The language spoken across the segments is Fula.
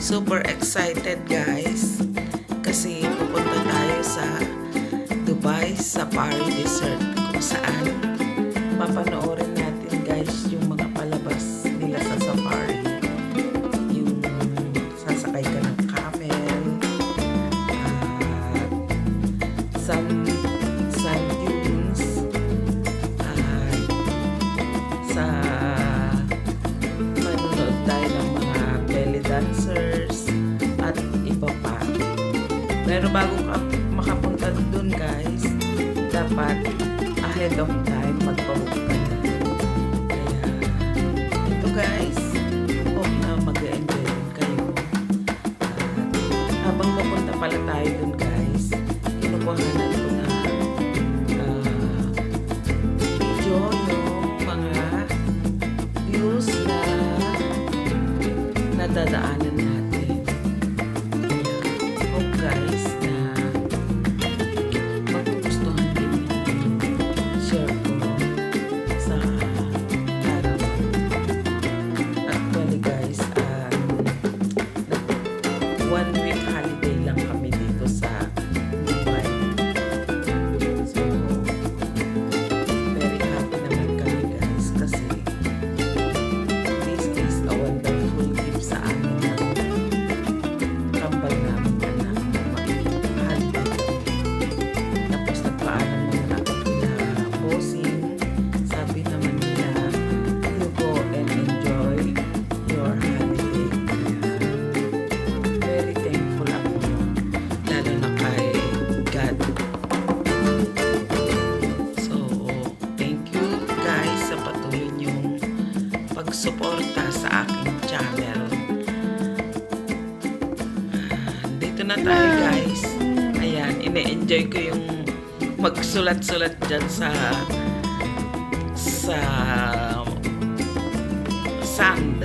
Super excited guys kasi pupunta tayo sa Dubai Safari Desert kung saan papanoorin natin guys yung mga palabas nila sa safari, yung sasakay ka ng camel at sand dunes at sa manonood tayo ng mga belly dancers at iba pa. Pero bago ka makapunta dun guys, dapat ahead of time magpabook ka na. Kaya ito guys, hope na mag-enjoy din kayo. Habang mapunta pala tayo dun guys, kinukuhanan ko na video yung mga views na nadadaanan natin. Hope guys na magugustuhan din yung share ko sa araw. Actually guys, 1 week holiday lang kami dito sa Dubai. So, very happy naman kami guys kasi this is a wonderful gift sa amin ng kambal namin na mag-holiday. Tapos nagpaalam naman ako kila bossing. Sabi naman nila, you go and enjoy your holiday. Very thankful ako, lalo na kay God. So, thank you guys sa patuloy niyong pagsuporta sa aking channel. Dito na tayo guys. Ayan, ine-enjoy ko yung magsulat-sulat dyan sa sand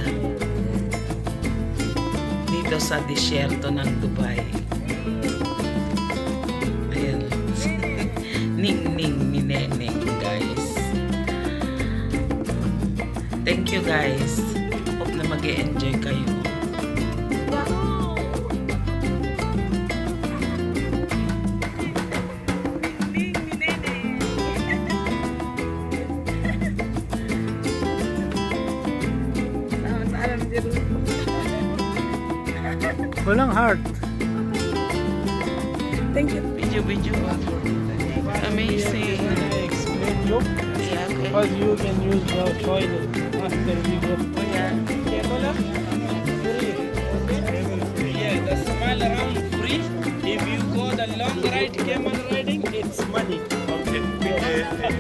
dito sa disyerto ng Dubai. Ayan. Ning-ning ni Neneng guys. Thank you guys. Hope na mag-e-enjoy kayo. Walang heart. Thank you. Video. Amazing. Explain you. Yeah, okay. Because you can use the toilet after we go. Oh, yeah. Yeah, the small round free. If you go the long ride, camel riding, it's money. Okay.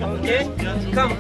Okay. Come.